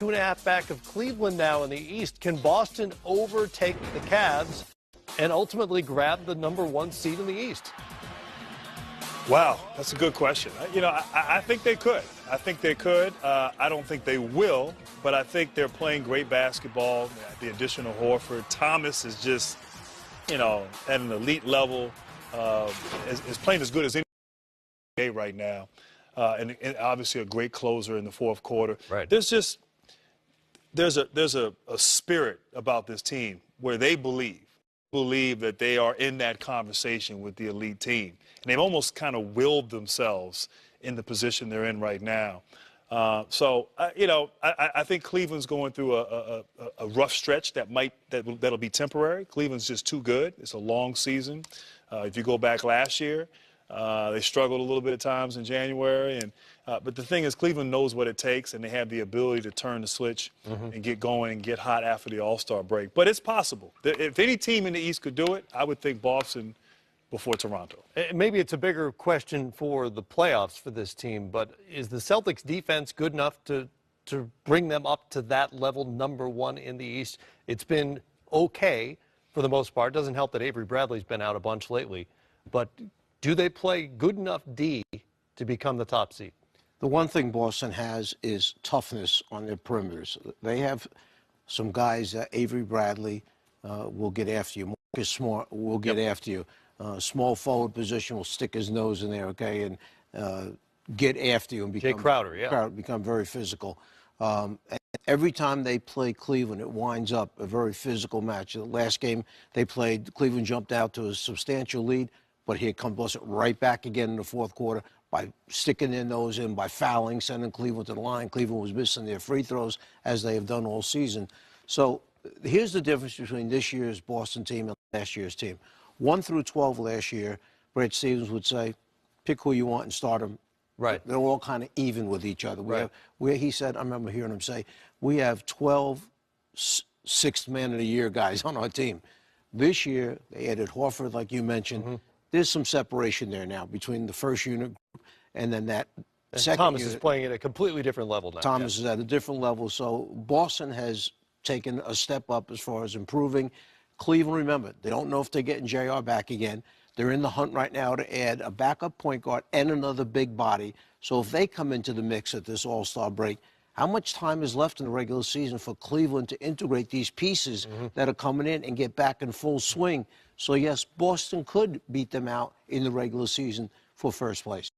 2.5 back of Cleveland now in the East. Can Boston overtake the Cavs and ultimately grab the #1 seed in the East? Wow, that's a good question. I think they could. I think they could. I don't think they will, but I think they're playing great basketball. The addition of Horford. Thomas is just, at an elite level, is playing as good as any right now. And obviously a great closer in the fourth quarter. Right. There's a spirit about this team where they believe that they are in that conversation with the elite team. And they've almost kind of willed themselves in the position they're in right now. I think Cleveland's going through a rough stretch that'll be temporary. Cleveland's just too good. It's a long season. If you go back last year, they struggled a little bit at times in January, but the thing is, Cleveland knows what it takes, and they have the ability to turn the switch and get going and get hot after the All-Star break. But it's possible. If any team in the East could do it, I would think Boston before Toronto. Maybe it's a bigger question for the playoffs for this team, but is the Celtics defense good enough to bring them up to that level, #1 in the East? It's been okay for the most part. It doesn't help that Avery Bradley's been out a bunch lately, but do they play good enough D to become the top seed? The one thing Boston has is toughness on their perimeters. They have some guys, Avery Bradley will get after you. Marcus Smart will get after you. Small forward position will stick his nose in there, okay, and get after you and become Jay Crowder, become very physical. And every time they play Cleveland, it winds up a very physical match. The last game they played, Cleveland jumped out to a substantial lead, but here comes Boston right back again in the fourth quarter by sticking their nose in, by fouling, sending Cleveland to the line. Cleveland was missing their free throws, as they have done all season. So here's the difference between this year's Boston team and last year's team. 1 through 12 last year, Brad Stevens would say, pick who you want and start them. Right. They're all kind of even with each other. Right. Where he said, I remember hearing him say, we have 12 sixth man of the year guys on our team. This year, they added Horford, like you mentioned. There's some separation there now between the first unit group and then that second Thomas unit. is playing at a completely different level now. Thomas is at a different level. So Boston has taken a step up as far as improving. Cleveland, remember, they don't know if they're getting JR back again. They're in the hunt right now to add a backup point guard and another big body. So if they come into the mix at this All-Star break, how much time is left in the regular season for Cleveland to integrate these pieces that are coming in and get back in full swing? So, yes, Boston could beat them out in the regular season for first place.